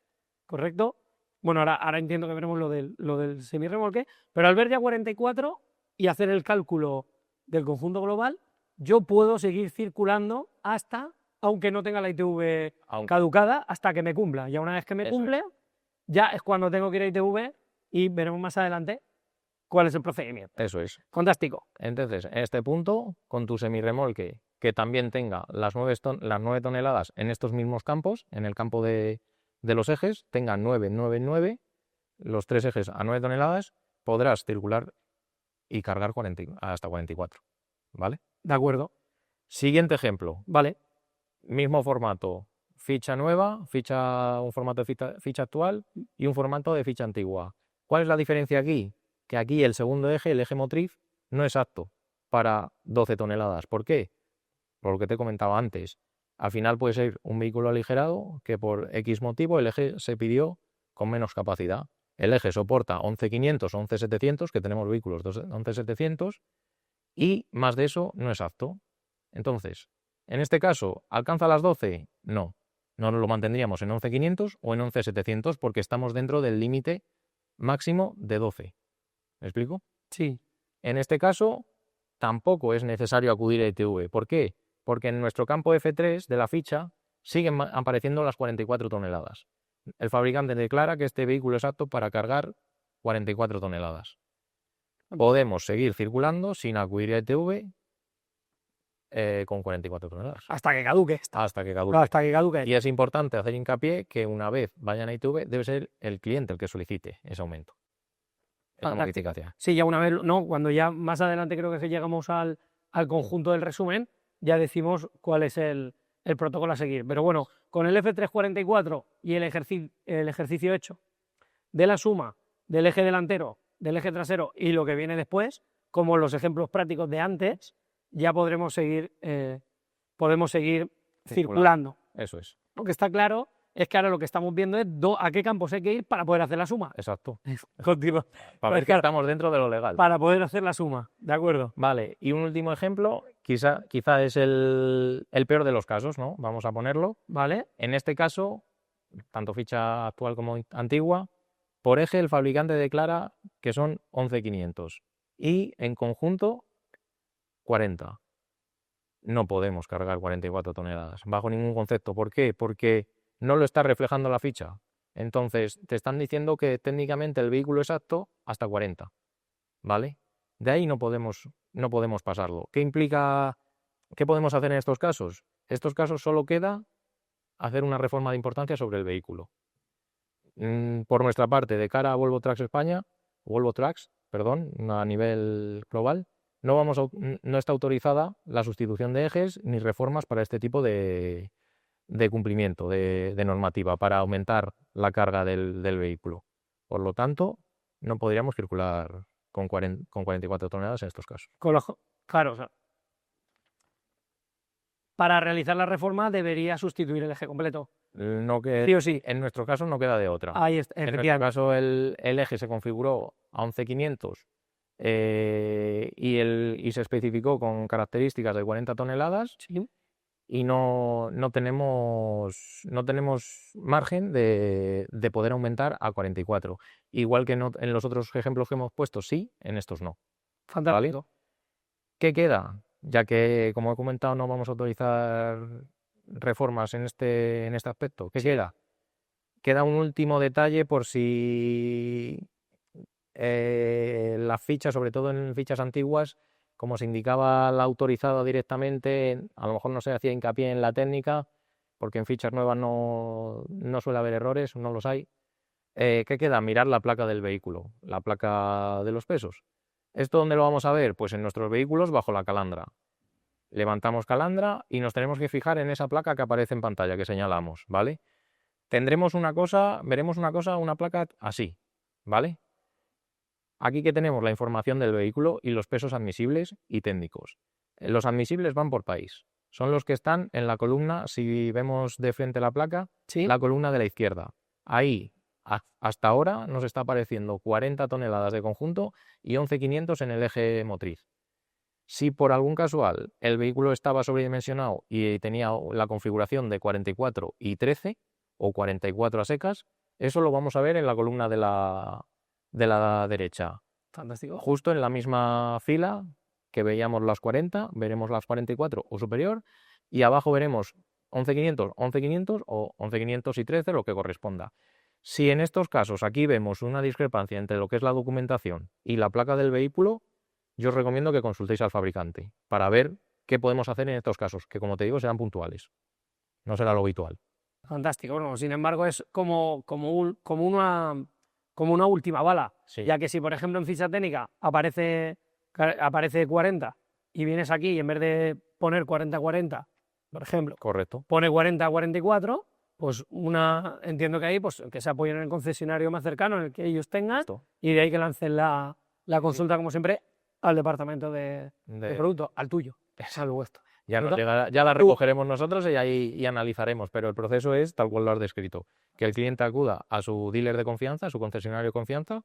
¿correcto? Bueno, ahora entiendo que veremos lo del semirremolque, pero al ver ya 44 y hacer el cálculo del conjunto global, yo puedo seguir circulando hasta, aunque no tenga la ITV caducada, hasta que me cumpla. Ya una vez que me cumple, ya es cuando tengo que ir a ITV y veremos más adelante cuál es el procedimiento. Eso es. Fantástico. Entonces, en este punto, con tu semirremolque que también tenga las 9 toneladas en estos mismos campos, en el campo de los ejes, tenga 9, 9, 9, los 3 ejes a 9 toneladas, podrás circular y cargar hasta 44, ¿vale? De acuerdo. Siguiente ejemplo. Vale. Mismo formato, ficha nueva, un formato de ficha actual y un formato de ficha antigua. ¿Cuál es la diferencia aquí? Que aquí el segundo eje, el eje motriz, no es apto para 12 toneladas. ¿Por qué? Por lo que te he comentado antes. Al final puede ser un vehículo aligerado que por X motivo el eje se pidió con menos capacidad. El eje soporta 11.500 o 11.700, que tenemos vehículos de 11.700, y más de eso no es apto. Entonces, en este caso, ¿alcanza las 12? No. No lo mantendríamos en 11.500 o en 11.700 porque estamos dentro del límite máximo de 12. ¿Me explico? Sí. En este caso, tampoco es necesario acudir a ITV. ¿Por qué? Porque en nuestro campo F3 de la ficha siguen apareciendo las 44 toneladas. El fabricante declara que este vehículo es apto para cargar 44 toneladas. Podemos seguir circulando sin acudir a ITV con 44 toneladas. Hasta que caduque. Hasta que caduque. Claro, hasta que caduque. Y es importante hacer hincapié que una vez vayan a ITV debe ser el cliente el que solicite ese aumento. Esa modificación. Sí, ya una vez, no, cuando ya más adelante creo que llegamos al conjunto del resumen, ya decimos cuál es el protocolo a seguir. Pero bueno, con el F344 y el ejercicio hecho de la suma del eje delantero, del eje trasero y lo que viene después, como los ejemplos prácticos de antes, ya podemos seguir circulando. Eso es. Lo que está claro es que ahora lo que estamos viendo es a qué campos hay que ir para poder hacer la suma. Exacto. Continúa. Para ver que estamos dentro de lo legal. Para poder hacer la suma, ¿de acuerdo? Vale, y un último ejemplo, quizá es el peor de los casos, ¿no? Vamos a ponerlo. Vale. En este caso, tanto ficha actual como antigua, por eje el fabricante declara que son 11.500 y en conjunto 40. No podemos cargar 44 toneladas, bajo ningún concepto. ¿Por qué? Porque no lo está reflejando la ficha. Entonces, te están diciendo que técnicamente el vehículo es apto hasta 40, ¿vale? De ahí no podemos pasarlo. ¿Qué implica? ¿Qué podemos hacer en estos casos? En estos casos solo queda hacer una reforma de importancia sobre el vehículo. Por nuestra parte, de cara a Volvo Trucks, perdón, a nivel global, no está autorizada la sustitución de ejes ni reformas para este tipo de cumplimiento de normativa para aumentar la carga del vehículo. Por lo tanto, no podríamos circular con 44 toneladas en estos casos. Claro, o sea, para realizar la reforma debería sustituir el eje completo. Sí o sí. En nuestro caso no queda de otra. Ahí está, en nuestro caso el eje se configuró a 11.500 y se especificó con características de 40 toneladas. Sí. Y no tenemos margen de poder aumentar a 44. Igual que en los otros ejemplos que hemos puesto, sí, en estos no. Fantástico. ¿Vale? ¿Qué queda? Ya que, como he comentado, no vamos a autorizar reformas en este aspecto. ¿Qué queda? Queda un último detalle por si las fichas, sobre todo en fichas antiguas, como se indicaba la autorizada directamente, a lo mejor no se hacía hincapié en la técnica, porque en fichas nuevas no suele haber errores, no los hay. ¿Qué queda? Mirar la placa del vehículo, la placa de los pesos. ¿Esto dónde lo vamos a ver? Pues en nuestros vehículos bajo la calandra. Levantamos calandra y nos tenemos que fijar en esa placa que aparece en pantalla, que señalamos, ¿vale? Veremos una cosa, una placa así, ¿vale? Aquí que tenemos la información del vehículo y los pesos admisibles y técnicos. Los admisibles van por país. Son los que están en la columna, si vemos de frente la placa, ¿Sí? La columna de la izquierda. Ahí, hasta ahora, nos está apareciendo 40 toneladas de conjunto y 11.500 en el eje motriz. Si por algún casual el vehículo estaba sobredimensionado y tenía la configuración de 44 y 13 o 44 a secas, eso lo vamos a ver en la columna de la derecha. Fantástico. Justo en la misma fila que veíamos las 40, veremos las 44 o superior, y abajo veremos 11.500, 11.500 o 11.500 y 13, lo que corresponda. Si en estos casos aquí vemos una discrepancia entre lo que es la documentación y la placa del vehículo, yo os recomiendo que consultéis al fabricante para ver qué podemos hacer en estos casos, que como te digo serán puntuales, no será lo habitual. Fantástico. Bueno, sin embargo es como una última bala, Sí. Ya que si por ejemplo en ficha técnica aparece 40 y vienes aquí y en vez de poner 40-40, por ejemplo, Correcto. pone 40-44, pues entiendo que ahí pues que se apoyen en el concesionario más cercano en el que ellos tengan. Esto. Y de ahí que lancen la consulta, como siempre, al departamento de producto, al tuyo, al vuestro. Ya la recogeremos nosotros y analizaremos, pero el proceso es tal cual lo has descrito, que el cliente acuda a su dealer de confianza, a su concesionario de confianza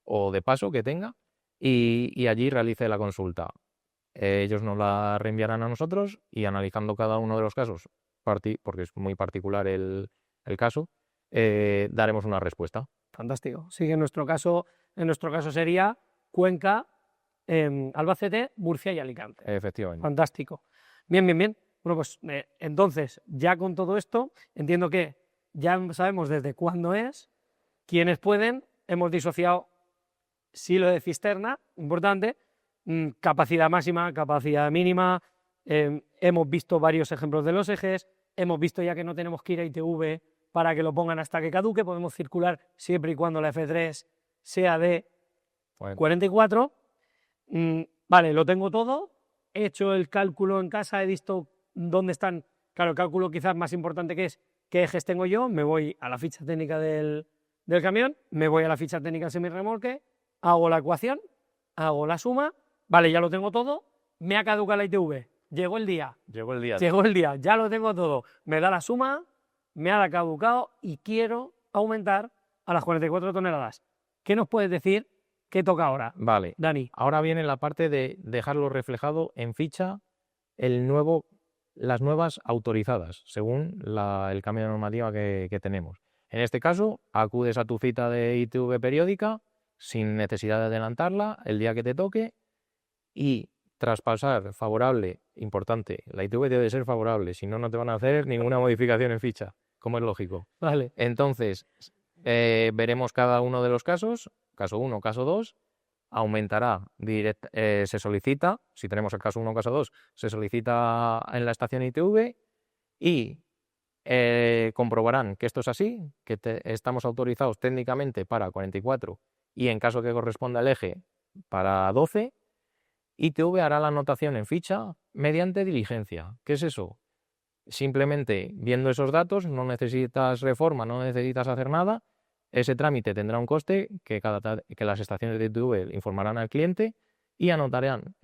o de paso que tenga y allí realice la consulta. Ellos nos la reenviarán a nosotros y analizando cada uno de los casos, porque es muy particular el caso, daremos una respuesta. Fantástico. Sí, que en nuestro caso sería Cuenca, Albacete, Murcia y Alicante. Efectivamente. Fantástico. Bien. Bueno, pues entonces, ya con todo esto, entiendo que ya sabemos desde cuándo es, quiénes pueden, hemos disociado silo de cisterna, importante, capacidad máxima, capacidad mínima, hemos visto varios ejemplos de los ejes, hemos visto ya que no tenemos que ir a ITV para que lo pongan hasta que caduque, podemos circular siempre y cuando la F3 sea de 44. Vale, lo tengo todo, he hecho el cálculo en casa, he visto dónde están, claro, el cálculo quizás más importante que es qué ejes tengo yo, me voy a la ficha técnica del camión, me voy a la ficha técnica del semirremolque, hago la ecuación, hago la suma, vale, ya lo tengo todo, me ha caducado la ITV, llegó el día, ya lo tengo todo, me da la suma, me ha caducado y quiero aumentar a las 44 toneladas. ¿Qué nos puedes decir? ¿Qué toca ahora? Vale, Dani. ahora viene la parte de dejarlo reflejado en ficha las nuevas autorizadas, según el cambio de normativa que tenemos. En este caso, acudes a tu cita de ITV periódica sin necesidad de adelantarla el día que te toque y traspasar favorable, importante, la ITV debe ser favorable, si no, no te van a hacer ninguna modificación en ficha, como es lógico. Vale. Entonces, veremos cada uno de los casos, caso 1, caso 2, aumentará, se solicita, si tenemos el caso 1 o caso 2, se solicita en la estación ITV y comprobarán que esto es así, que estamos autorizados técnicamente para 44 y en caso que corresponda al eje para 12, ITV hará la anotación en ficha mediante diligencia. ¿Qué es eso? Simplemente viendo esos datos, no necesitas reforma, no necesitas hacer nada. Ese trámite tendrá un coste que las estaciones de ITV informarán al cliente y anotarán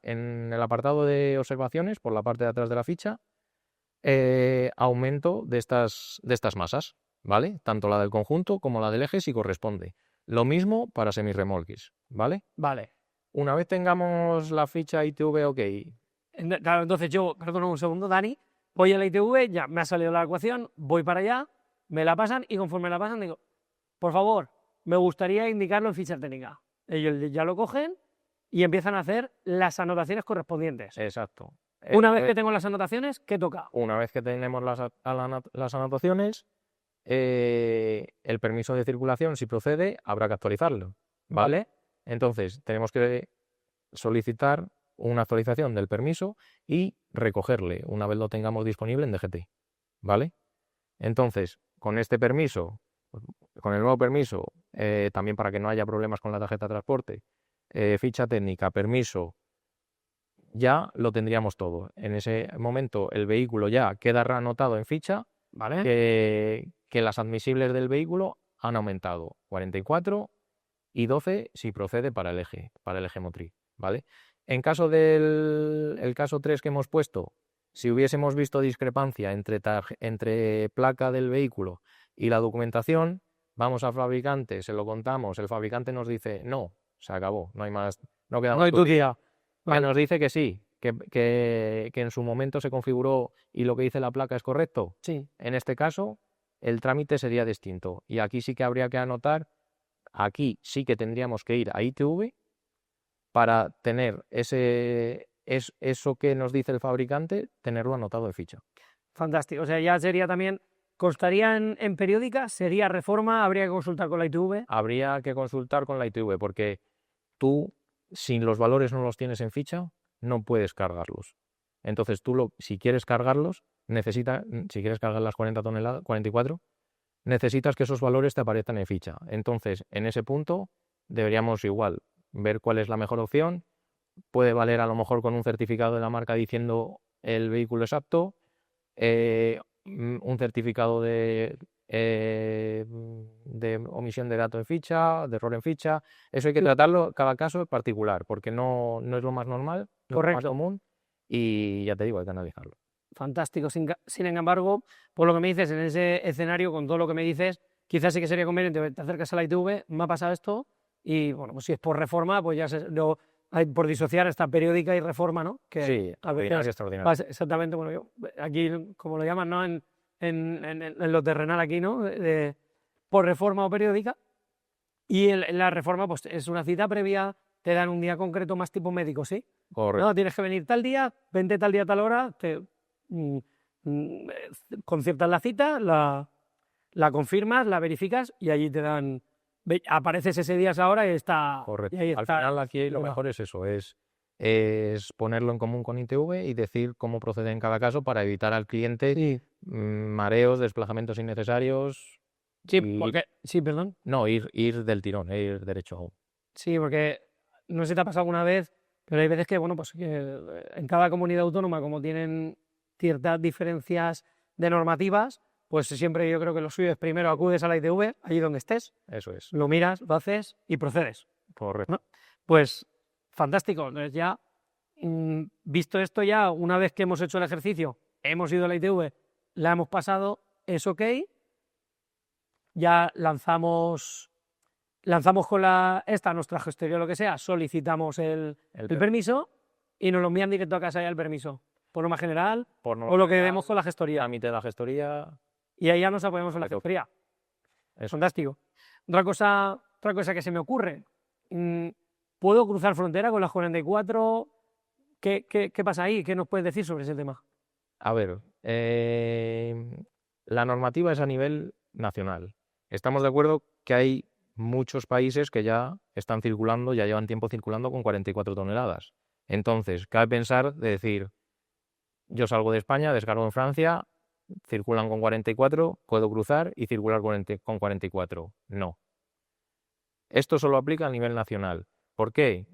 en el apartado de observaciones, por la parte de atrás de la ficha, aumento de estas masas, ¿vale? Tanto la del conjunto como la del eje si corresponde. Lo mismo para semirremolques, ¿vale? Vale. Una vez tengamos la ficha ITV ok. Claro, entonces yo, perdona un segundo, Dani, voy a la ITV, ya me ha salido la ecuación, voy para allá, me la pasan y conforme la pasan digo, por favor, me gustaría indicarlo en ficha técnica. Ellos ya lo cogen y empiezan a hacer las anotaciones correspondientes. Exacto. Una vez que tengo las anotaciones, ¿qué toca? Una vez que tenemos las anotaciones, el permiso de circulación, si procede, habrá que actualizarlo, ¿vale? Entonces, tenemos que solicitar una actualización del permiso y recogerle una vez lo tengamos disponible en DGT, ¿vale? Entonces, con este permiso, con el nuevo permiso, también para que no haya problemas con la tarjeta de transporte, ficha técnica, permiso, ya lo tendríamos todo. En ese momento el vehículo ya queda anotado en ficha, ¿vale? Que las admisibles del vehículo han aumentado 44 y 12 si procede para el eje motriz, ¿vale? En caso del caso 3 que hemos puesto, si hubiésemos visto discrepancia entre placa del vehículo y la documentación, vamos al fabricante, se lo contamos, el fabricante nos dice no, se acabó, no hay más, no queda más. No hay tu día. Vale. Nos dice que sí, que en su momento se configuró y lo que dice la placa es correcto. Sí. En este caso, el trámite sería distinto y aquí sí que habría que anotar, aquí sí que tendríamos que ir a ITV para tener eso que nos dice el fabricante, tenerlo anotado en ficha. Fantástico, o sea, ya sería también, constaría en periódica, sería reforma, habría que consultar con la ITV. Habría que consultar con la ITV porque tú, si los valores no los tienes en ficha, no puedes cargarlos. Entonces tú, si quieres cargarlos, si quieres cargar las 44, necesitas que esos valores te aparezcan en ficha. Entonces, en ese punto, deberíamos igual ver cuál es la mejor opción. Puede valer a lo mejor con un certificado de la marca diciendo el vehículo es apto, un certificado de omisión de datos en ficha, de error en ficha. Eso hay que tratarlo, cada caso es particular, porque no es lo más normal, no es lo más común, y ya te digo, hay que analizarlo. Fantástico. Sin embargo, por lo que me dices, en ese escenario, con todo lo que me dices, quizás sí que sería conveniente, te acercas a la ITV, me ha pasado esto, y bueno, pues si es por reforma, pues ya por disociar esta periódica y reforma, ¿no? Que sí, extraordinario. Exactamente, bueno, yo aquí, como lo llaman, ¿no? En lo terrenal aquí, ¿no? Por reforma o periódica. Y la reforma, pues es una cita previa, te dan un día concreto más tipo médico, ¿sí? Correcto. No, tienes que venir tal día, vente tal día, tal hora, conciertas la cita, la confirmas, la verificas y allí te dan, apareces ese día, esa hora y está. Correcto. Y ahí está. Al final aquí lo mejor es eso, es ponerlo en común con ITV y decir cómo procede en cada caso para evitar al cliente mareos, desplazamientos innecesarios. Sí, perdón. No, ir del tirón, ir derecho. Sí, porque no sé si te ha pasado alguna vez, pero hay veces que, bueno, pues que en cada comunidad autónoma, como tienen ciertas diferencias de normativas, pues siempre yo creo que lo suyo es primero acudes a la ITV, allí donde estés. Eso es. Lo miras, lo haces y procedes. Correcto. ¿No? Pues fantástico. Entonces ya Visto esto ya, una vez que hemos hecho el ejercicio, hemos ido a la ITV, la hemos pasado, es ok, ya lanzamos con nuestra gestoría o lo que sea, solicitamos el permiso y nos lo envían directo a casa ya el permiso, por norma general, o lo que demos con la gestoría. Trámite de la gestoría. Y ahí ya nos apoyamos en la gestoría. Eso. Fantástico. Otra cosa que se me ocurre, ¿puedo cruzar frontera con las 44? ¿Qué pasa ahí? ¿Qué nos puedes decir sobre ese tema? A ver, la normativa es a nivel nacional. Estamos de acuerdo que hay muchos países que ya están circulando, ya llevan tiempo circulando con 44 toneladas. Entonces, cabe pensar de decir, yo salgo de España, descargo en Francia, circulan con 44, puedo cruzar y circular con 44. No. Esto solo aplica a nivel nacional. ¿Por qué?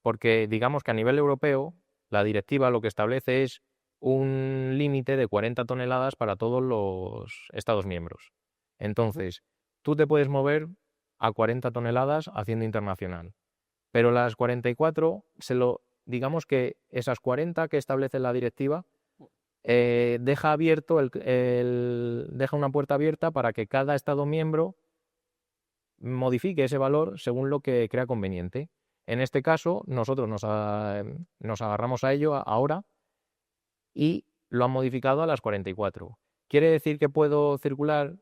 Porque digamos que a nivel europeo, la directiva lo que establece es un límite de 40 toneladas para todos los Estados miembros. Entonces, tú te puedes mover a 40 toneladas haciendo internacional, pero las 44, digamos que esas 40 que establece la directiva, deja una puerta abierta para que cada Estado miembro modifique ese valor según lo que crea conveniente. En este caso, nosotros nos agarramos a ello ahora y lo han modificado a las 44. ¿Quiere decir que puedo circular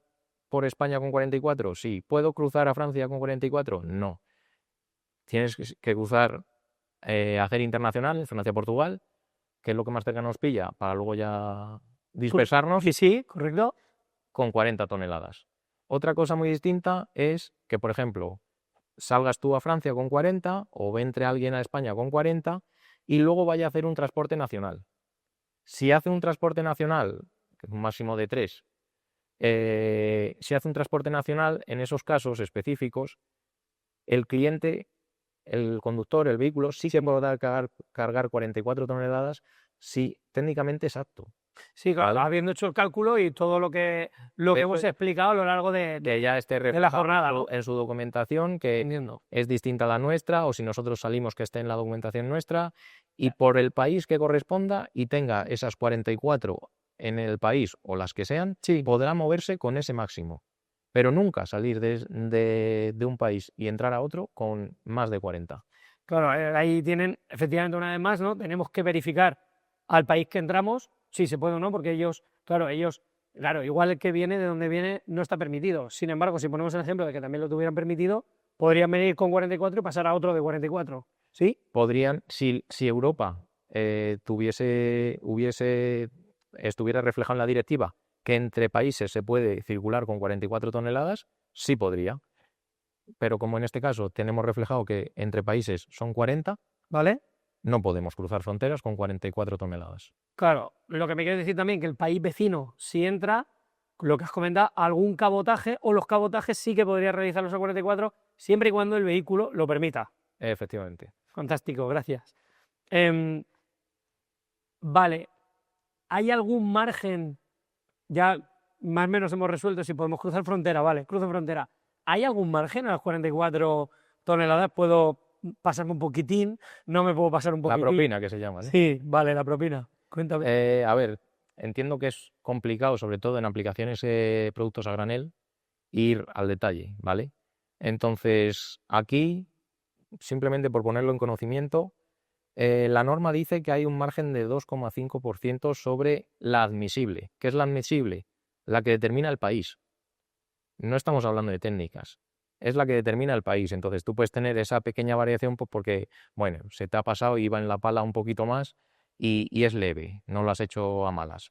por España con 44? Sí. ¿Puedo cruzar a Francia con 44? No. Tienes que cruzar, hacer internacional, Francia-Portugal, que es lo que más cerca nos pilla, para luego ya dispersarnos. Sí, correcto. Con 40 toneladas. Otra cosa muy distinta es que, por ejemplo, salgas tú a Francia con 40 o entre alguien a España con 40 y luego vaya a hacer un transporte nacional. Si hace un transporte nacional, que es un máximo de 3, si hace un transporte nacional, en esos casos específicos, el cliente, el conductor, el vehículo, sí se podrá cargar 44 toneladas, sí, técnicamente exacto. Sí, claro, habiendo hecho el cálculo y todo lo que hemos explicado a lo largo de ya esté de la jornada, ¿no? En su documentación, que es distinta a la nuestra, o si nosotros salimos, que esté en la documentación nuestra, y por el país que corresponda y tenga esas 44 en el país o las que sean, podrá moverse con ese máximo, pero nunca salir de un país y entrar a otro con más de 40. Claro, ahí tienen, efectivamente, una vez más, ¿no? Tenemos que verificar al país que entramos, si se puede o no, porque ellos, igual el que viene, de donde viene, no está permitido. Sin embargo, si ponemos el ejemplo de que también lo tuvieran permitido, podrían venir con 44 y pasar a otro de 44, ¿sí? Podrían, si Europa estuviera reflejado en la directiva que entre países se puede circular con 44 toneladas, sí podría. Pero como en este caso tenemos reflejado que entre países son 40, ¿vale? No podemos cruzar fronteras con 44 toneladas. Claro, lo que me quiere decir también que el país vecino, si entra, lo que has comentado, algún cabotaje, o los cabotajes sí que podría realizarlos a 44, siempre y cuando el vehículo lo permita. Efectivamente. Fantástico, gracias. Vale, ¿hay algún margen? Ya más o menos hemos resuelto si podemos cruzar frontera, vale, cruzo frontera. ¿Hay algún margen a las 44 toneladas? ¿Puedo pasarme un poquitín? ¿No me puedo pasar un poquitín? La propina, que se llama, ¿sí? Sí, vale, la propina. Cuéntame. A ver, entiendo que es complicado, sobre todo en aplicaciones de productos a granel, ir al detalle, ¿vale? Entonces, aquí, simplemente por ponerlo en conocimiento, la norma dice que hay un margen de 2,5% sobre la admisible. ¿Qué es la admisible? La que determina el país. No estamos hablando de técnicas. Es la que determina el país. Entonces tú puedes tener esa pequeña variación porque, bueno, se te ha pasado y iba en la pala un poquito más y es leve, no lo has hecho a malas.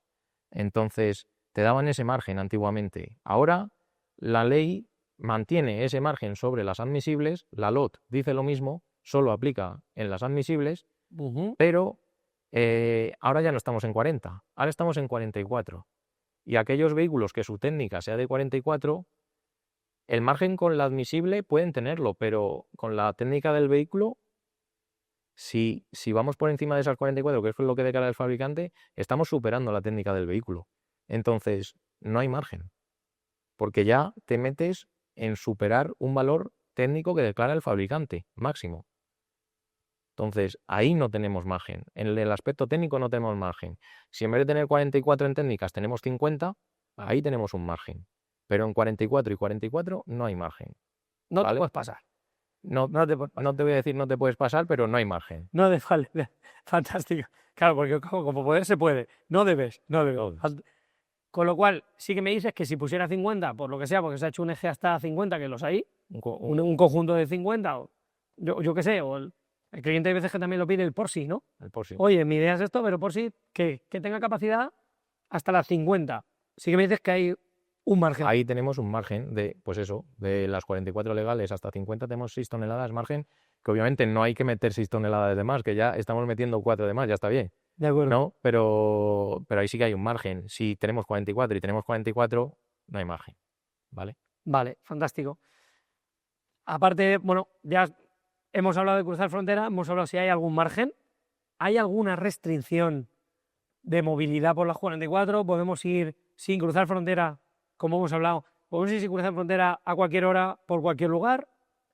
Entonces te daban ese margen antiguamente. Ahora la ley mantiene ese margen sobre las admisibles, la LOT dice lo mismo, solo aplica en las admisibles, pero ahora ya no estamos en 40, ahora estamos en 44. Y aquellos vehículos que su técnica sea de 44, el margen con la admisible pueden tenerlo, pero con la técnica del vehículo, si vamos por encima de esas 44, que es lo que declara el fabricante, estamos superando la técnica del vehículo. Entonces, no hay margen, porque ya te metes en superar un valor técnico que declara el fabricante máximo. Entonces, ahí no tenemos margen. En el aspecto técnico no tenemos margen. Si en vez de tener 44 en técnicas tenemos 50, ahí tenemos un margen. Pero en 44 y 44 no hay margen. No te ¿vale? puedes pasar. No, No te puedes pasar. no te voy a decir no te puedes pasar, pero no hay margen. No de vale, fantástico. Claro, porque como poder se puede. No debes, no debes. No. Con lo cual, sí que me dices que si pusiera 50, por lo que sea, porque se ha hecho un eje hasta 50, que los hay, un conjunto de 50, o yo qué sé, o el cliente hay veces que también lo pide el por sí, ¿no? El por sí. Oye, mi idea es esto, pero por sí, que tenga capacidad hasta las 50. Sí que me dices que hay un margen. Ahí tenemos un margen de, pues eso, de las 44 legales hasta 50 tenemos 6 toneladas margen, que obviamente no hay que meter 6 toneladas de más, que ya estamos metiendo 4 de más, ya está bien. De acuerdo. ¿No? Pero ahí sí que hay un margen. Si tenemos 44 y tenemos 44, no hay margen. ¿Vale? Vale, fantástico. Aparte, bueno, ya hemos hablado de cruzar frontera, hemos hablado si hay algún margen. ¿Hay alguna restricción de movilidad por las 44? ¿Podemos ir sin cruzar frontera, como hemos hablado? ¿Podemos ir sin cruzar frontera a cualquier hora, por cualquier lugar?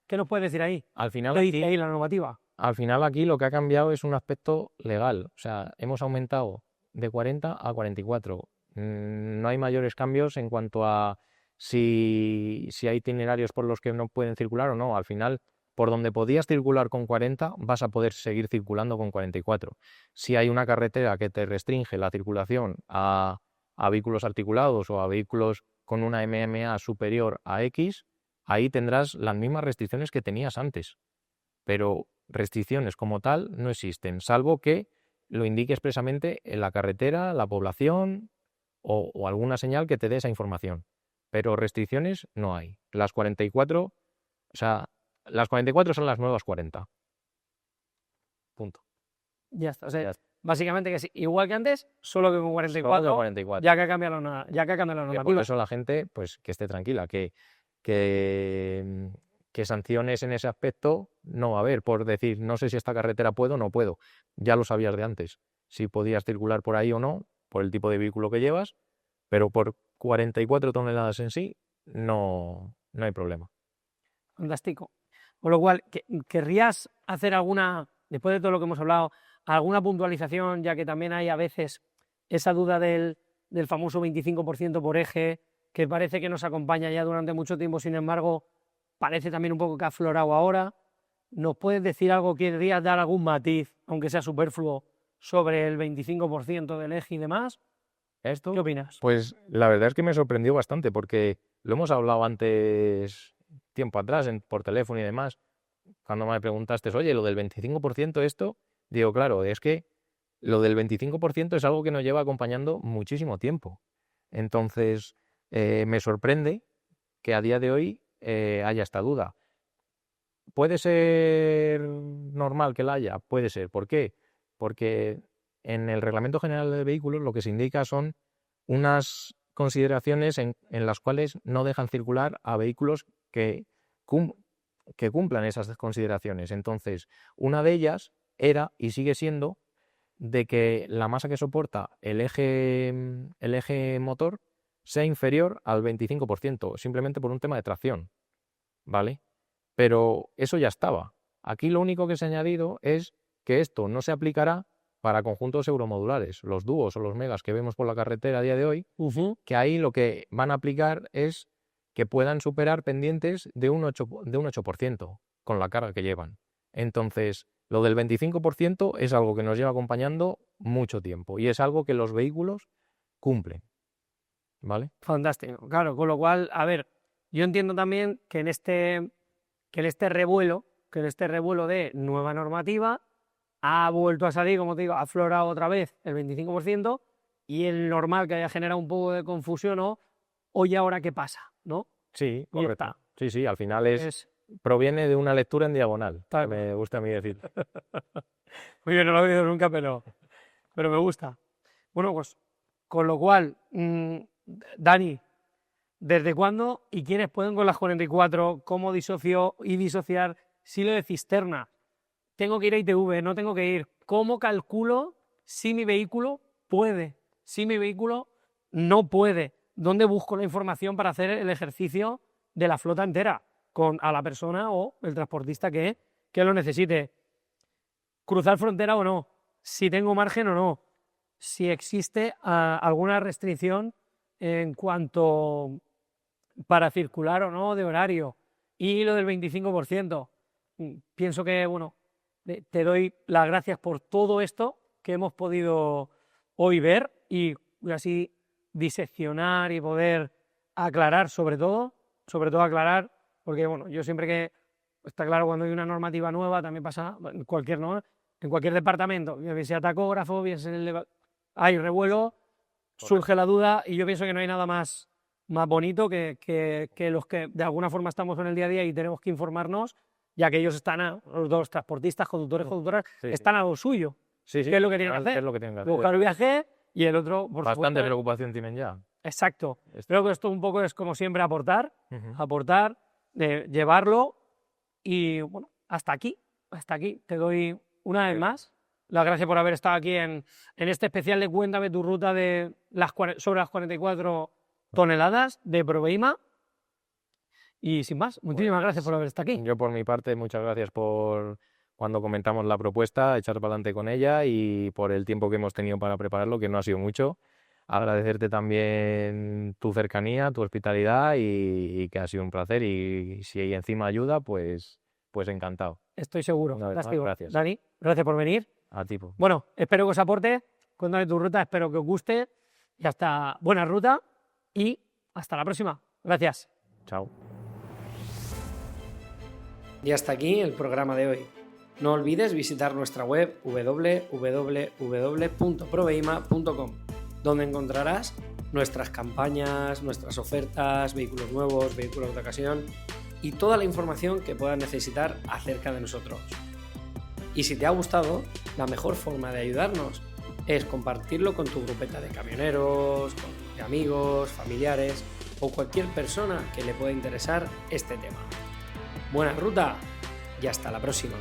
¿Qué nos puedes decir ahí? Al final ¿Qué dice aquí, ahí la normativa? al final aquí lo que ha cambiado es un aspecto legal. O sea, hemos aumentado de 40 a 44. No hay mayores cambios en cuanto a si hay itinerarios por los que no pueden circular o no. Al final, por donde podías circular con 40, vas a poder seguir circulando con 44. Si hay una carretera que te restringe la circulación a vehículos articulados o a vehículos con una MMA superior a X, ahí tendrás las mismas restricciones que tenías antes. Pero restricciones como tal no existen, salvo que lo indique expresamente en la carretera, la población o alguna señal que te dé esa información. Pero restricciones no hay. Las 44, o sea, las 44 son las nuevas 40. Punto. Ya está. O sea, Ya está. básicamente que es igual que antes, solo que con 44, Solo de 44. ya que ha cambiado la Por normativa. eso la gente, pues, que esté tranquila, que sanciones en ese aspecto no va a haber, por decir, no sé si esta carretera puedo o no puedo. Ya lo sabías de antes, si podías circular por ahí o no, por el tipo de vehículo que llevas, pero por 44 toneladas en sí, no hay problema. Fantástico. Con lo cual, ¿querrías hacer alguna, después de todo lo que hemos hablado, alguna puntualización, ya que también hay a veces esa duda del famoso 25% por eje, que parece que nos acompaña ya durante mucho tiempo, sin embargo, parece también un poco que ha aflorado ahora? ¿Nos puedes decir algo, querrías dar algún matiz, aunque sea superfluo, sobre el 25% del eje y demás? ¿Qué opinas? Pues la verdad es que me sorprendió bastante porque lo hemos hablado antes, tiempo atrás, por teléfono y demás. Cuando me preguntaste, oye, lo del 25% esto, digo, claro, es que lo del 25% es algo que nos lleva acompañando muchísimo tiempo. Entonces, me sorprende que a día de hoy haya esta duda. ¿Puede ser normal que la haya? Puede ser. ¿Por qué? Porque en el Reglamento General de Vehículos lo que se indica son unas consideraciones en las cuales no dejan circular a vehículos que cumplan esas consideraciones. Entonces, una de ellas era y sigue siendo de que la masa que soporta el eje motor sea inferior al 25%, simplemente por un tema de tracción, ¿vale? Pero eso ya estaba. Aquí lo único que se ha añadido es que esto no se aplicará para conjuntos euromodulares, los dúos o los megas que vemos por la carretera a día de hoy, que ahí lo que van a aplicar es que puedan superar pendientes de un 8% con la carga que llevan. Entonces, lo del 25% es algo que nos lleva acompañando mucho tiempo y es algo que los vehículos cumplen, ¿vale? Fantástico, claro, con lo cual, a ver, yo entiendo también que en este revuelo de nueva normativa ha vuelto a salir, como te digo, ha aflorado otra vez el 25% y el normal que haya generado un poco de confusión, ¿no? Oye, ¿ahora qué pasa? ¿No? Sí, Y correcto. está. Sí, al final proviene de una lectura en diagonal, Tal me gusta a mí decir. Muy bien, no lo he oído nunca, pero me gusta. Bueno, pues, con lo cual, Dani, ¿desde cuándo y quiénes pueden con las 44? ¿Cómo disocio y disociar silo de cisterna? ¿Tengo que ir a ITV? ¿No tengo que ir? ¿Cómo calculo si mi vehículo puede? Si mi vehículo no puede. ¿Dónde busco la información para hacer el ejercicio de la flota entera? A la persona o el transportista que lo necesite. cruzar frontera o no, si tengo margen o no, si existe alguna restricción en cuanto para circular o no de horario, y lo del 25%. Pienso que, bueno, te doy las gracias por todo esto que hemos podido hoy ver y así diseccionar y poder aclarar sobre todo aclarar, porque bueno, yo siempre que, está claro, cuando hay una normativa nueva, también pasa en cualquier departamento, bien sea tacógrafo, bien sea hay revuelo, surge la duda, y yo pienso que no hay nada más bonito que los que de alguna forma estamos en el día a día y tenemos que informarnos, ya que ellos están los dos transportistas, conductores, conductoras, están a lo suyo. ¿Qué es lo que tienen que hacer? Es lo que tienen que hacer. Buscar el viaje, y el otro, por Bastante supuesto, preocupación tienen ya. Exacto. Creo que esto un poco es como siempre aportar, llevarlo, y bueno, hasta aquí. Te doy una vez más las gracias por haber estado aquí en este especial de Cuéntame tu ruta sobre las 44 toneladas de Proveima. Y sin más, muchísimas gracias por haber estado aquí. Yo por mi parte, muchas gracias por cuando comentamos la propuesta, echar para adelante con ella, y por el tiempo que hemos tenido para prepararlo, que no ha sido mucho. Agradecerte también tu cercanía, tu hospitalidad, y que ha sido un placer, y si encima ayuda, pues encantado. Estoy seguro. Gracias. Dani, gracias por venir. A ti. Bueno, espero que os aporte. Cuéntame tu ruta, espero que os guste. Y hasta buena ruta y hasta la próxima. Gracias. Chao. Y hasta aquí el programa de hoy. No olvides visitar nuestra web www.proveima.com, donde encontrarás nuestras campañas, nuestras ofertas, vehículos nuevos, vehículos de ocasión y toda la información que puedas necesitar acerca de nosotros. Y si te ha gustado, la mejor forma de ayudarnos es compartirlo con tu grupeta de camioneros, de amigos, familiares o cualquier persona que le pueda interesar este tema. Buena ruta y hasta la próxima.